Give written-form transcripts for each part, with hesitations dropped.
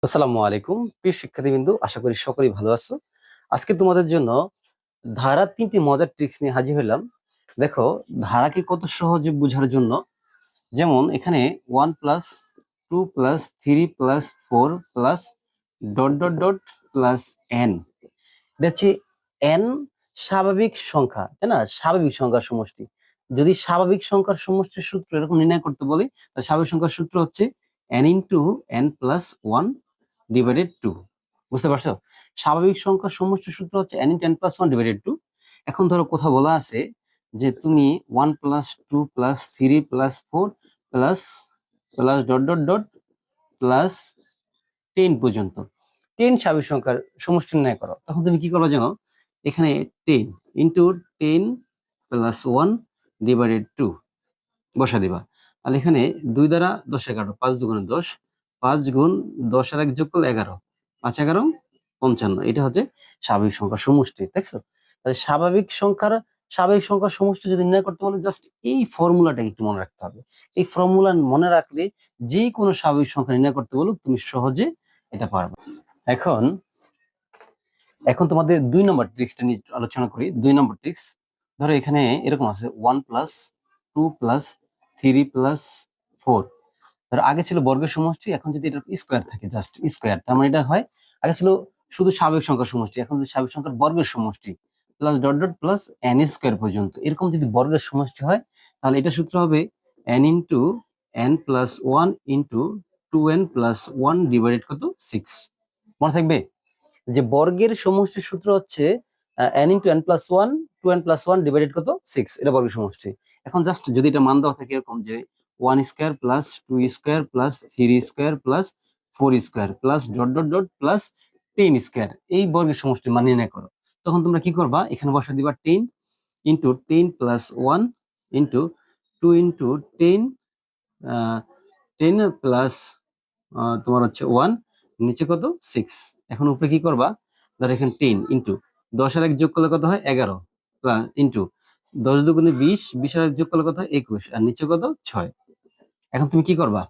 আসসালামু আলাইকুম প্রিয় শিক্ষার্থীবৃন্দু, আশা করি সকলেই ভালো আছো। আজকে তোমাদের জন্য ধারার 3টি মজার ট্রিক্স নিয়ে হাজির হলাম। দেখো, ধারাকে কত সহজে বোঝার জন্য, যেমন এখানে 1+2+3+4+... এটা হচ্ছে n স্বাভাবিক সংখ্যা, তাই না? স্বাভাবিক সংখ্যার সমষ্টি। যদি স্বাভাবিক সংখ্যার সমষ্টির সূত্র এরকম নির্ণয় করতে বলি, তাহলে স্বাভাবিক সংখ্যার সূত্র হচ্ছে n × n+1/2। বুঝতে পারছো? স্বাভাবিক সংখ্যার সমষ্টির সূত্র হচ্ছে n × n+1/2। এখন ধরো কোথাও বলা আছে যে তুমি 1+2+3+4+... পর্যন্ত 10 স্বাভাবিক সংখ্যার সমষ্টি নির্ণয় করো, তখন তুমি কি করবে জানো? এখানে 10 × 10+1/2 বসা দিবা। তাহলে এখানে 2 দ্বারা 10 কাটো, 5 দুগুণে 10, 5 গুণ 10 আর 1 যোগ করলে 11, 5 11 55। এটা হচ্ছে স্বাভাবিক সংখ্যার সমষ্টি, দেখছো? তাহলে স্বাভাবিক সংখ্যার সমষ্টি যদি নির্ণয় করতে বলে, জাস্ট এই ফর্মুলাটা একটু মনে রাখতে হবে। এই ফর্মুলা মনে রাখলে যে কোনো স্বাভাবিক সংখ্যা নির্ণয় করতে বলো তুমি সহজে এটা পারবে। এখন এখন তোমাদের 2 নম্বর ট্রিক্সটা নিয়ে আলোচনা করি। 2 নম্বর ট্রিক্স, ধরো এখানে এরকম আছে 1+2+3+4। ধরো আগে ছিল বর্গের সমষ্টি, এখন যদি এটা স্কোয়ার থাকে, জাস্ট স্কোয়ার, তার মানে এটা হয়, আগে ছিল শুধু স্বাভাবিক সংখ্যার সমষ্টি, এখন যদি স্বাভাবিক সংখ্যার বর্গের সমষ্টি plus dot dot plus n² পর্যন্ত এরকম যদি বর্গের সমষ্টি হয়, তাহলে এটা সূত্র হবে n × n+1 × 2n+1 মনে থাকবে যে বর্গের সমষ্টির সূত্র হচ্ছে n × n+1 2n+1 এটা বর্গের সমষ্টি। এখন জাস্ট যদি এটা মান দেওয়া থাকে এরকম যে 1² plus 2² plus 3² plus 4² plus dot dot dot plus 10² এই বর্গের সমষ্টি মান নির্ণয় করো, তখন তোমরা কি করবা? এখানে বসা দিবা 10 × 10+1 × 2 × 10, 10 প্লাস তোমার হচ্ছে 1, নিচে কত 6। এখন উপরে কি করবা? ধরো এখানে 10 ইন্টু 10 আর 1 যোগ করলে কত হয় 11, প্লাস ইন্টু 10 দুগুণে 20, 20 আর 1 যোগ করলে কত হয় 21, আর নিচে কত 6। এখন তুমি কি করবা?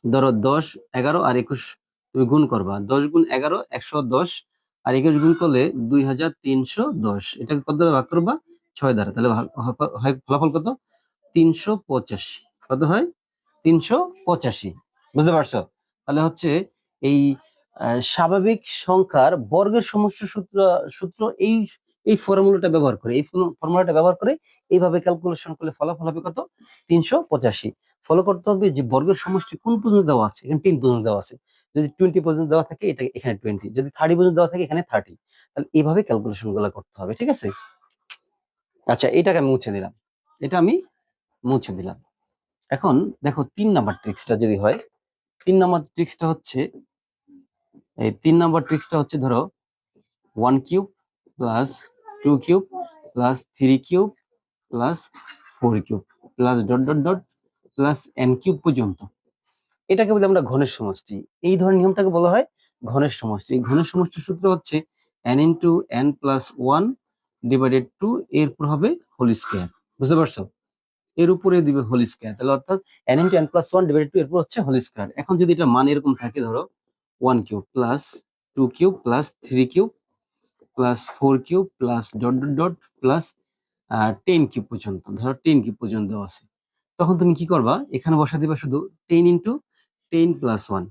ধরো 10 11 আর 21 তুমি গুণ করবা। 10 গুণ 11 110, আর 21 গুণ করলে 2310। এটাকে কত দ্বারা ভাগ করবা? 6 দ্বারা। তাহলে হয় ফলাফল কত? 385। কত হয়? 385। বুঝতে পারছো? তাহলে হচ্ছে এই স্বাভাবিক সংখ্যার বর্গের সমষ্টির সূত্র এই ফর্মুলাটা ব্যবহার করে, এইভাবে ক্যালকুলেশন করলে ফলাফল হবে কত? 385। ফলো করতে হবে যে বর্গের সমষ্টি কোন পর্যন্ত দেওয়া আছে। এখানে 10 পর্যন্ত দেওয়া আছে, যদি 20 পর্যন্ত দেওয়া থাকে এটা এখানে 20, যদি 30 পর্যন্ত দেওয়া থাকে এখানে 30। তাহলে এইভাবে ক্যালকুলেশন গুলো করতে হবে, ঠিক আছে? আচ্ছা, এটাকে আমি মুছে দিলাম, এটা আমি মুছে দিলাম। এখন দেখো 3 নাম্বার ট্রিক্সটা যদি হয়, 3 নাম্বার ট্রিক্সটা হচ্ছে ধরো 1³ plus 2³ plus 3³ plus 4³ plus dot dot dot plus n³ পর্যন্ত। এটাকে বলি আমরা ঘনের সমষ্টি। এই ধরনের নিয়মটাকে বলা হয় ঘনের সমষ্টি। এই ঘনের সমষ্টির সূত্র হচ্ছে n × n+1/2, এরপর হবে হোল স্কয়ার। বুঝতে পারছো? এর উপরে দিবে হোল স্কয়ার, তাহলে অর্থাৎ n × n+1/2 এরপর হচ্ছে হোল স্কয়ার। এখন যদি এটা মান এরকম থাকে, ধরো 1³ plus 2³ plus 3³ plus 4³ plus dot dot dot plus 10³ পর্যন্ত, ধরো 10³ পর্যন্ত দেওয়া আছে, তখন তুমি কি করবা? এখানে বসা দিবা শুধু 10 × 10+1,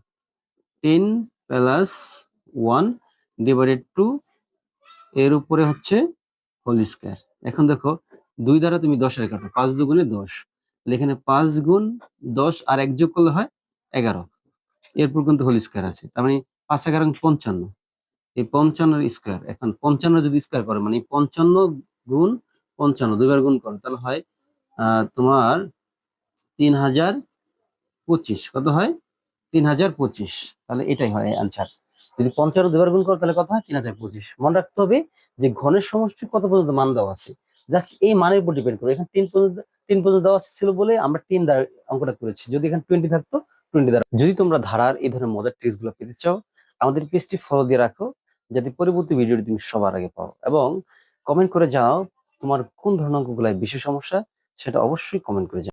10 প্লাস 1/2 এর উপরে হচ্ছে হোল স্কয়ার। এখন দেখো 2 দ্বারা তুমি 10 এর কাটো, 5 দুগুণে 10, তাহলে এখানে 5 গুণ 10 আর 1 যোগ করলে হয় 11, এরপর কিন্তু হোল স্কয়ার আছে, তার মানে 5 11 55, এই 55 এর স্কয়ার। এখন 55 যদি স্কয়ার করে মানে 55 গুণ 55 দুইবার গুণ করো, তাহলে হয় তোমার 3025। কত হয়? 3025। তাহলে এটাই হয় অ্যান্সার। যদি 55 দুইবার গুণ করো তাহলে কত হয়? 3025। মনে রাখতে হবে যে ঘনের সমষ্টি কত পর্যন্ত মান দেওয়া আছে, জাস্ট এই মানের উপর ডিপেন্ড করে। এখানে 10 পর্যন্ত দেওয়া ছিল বলে আমরা 10 দ্বারা অঙ্কটা করেছি। যদি এখানে 20 থাকতো 20 দ্বারা। যদি তোমরা ধারার এই ধরনের মজার ট্রিক্স গুলো পেতে চাও, আমাদের পেজটি ফলো দিয়ে রাখো, যাতে পরবর্তী ভিডিওটি তুমি সবার আগে পাও। এবং কমেন্ট করে জানাও তোমার কোন ধরনের অঙ্কগুলো বেশি সমস্যা, সেটা অবশ্যই কমেন্ট করে জানাও।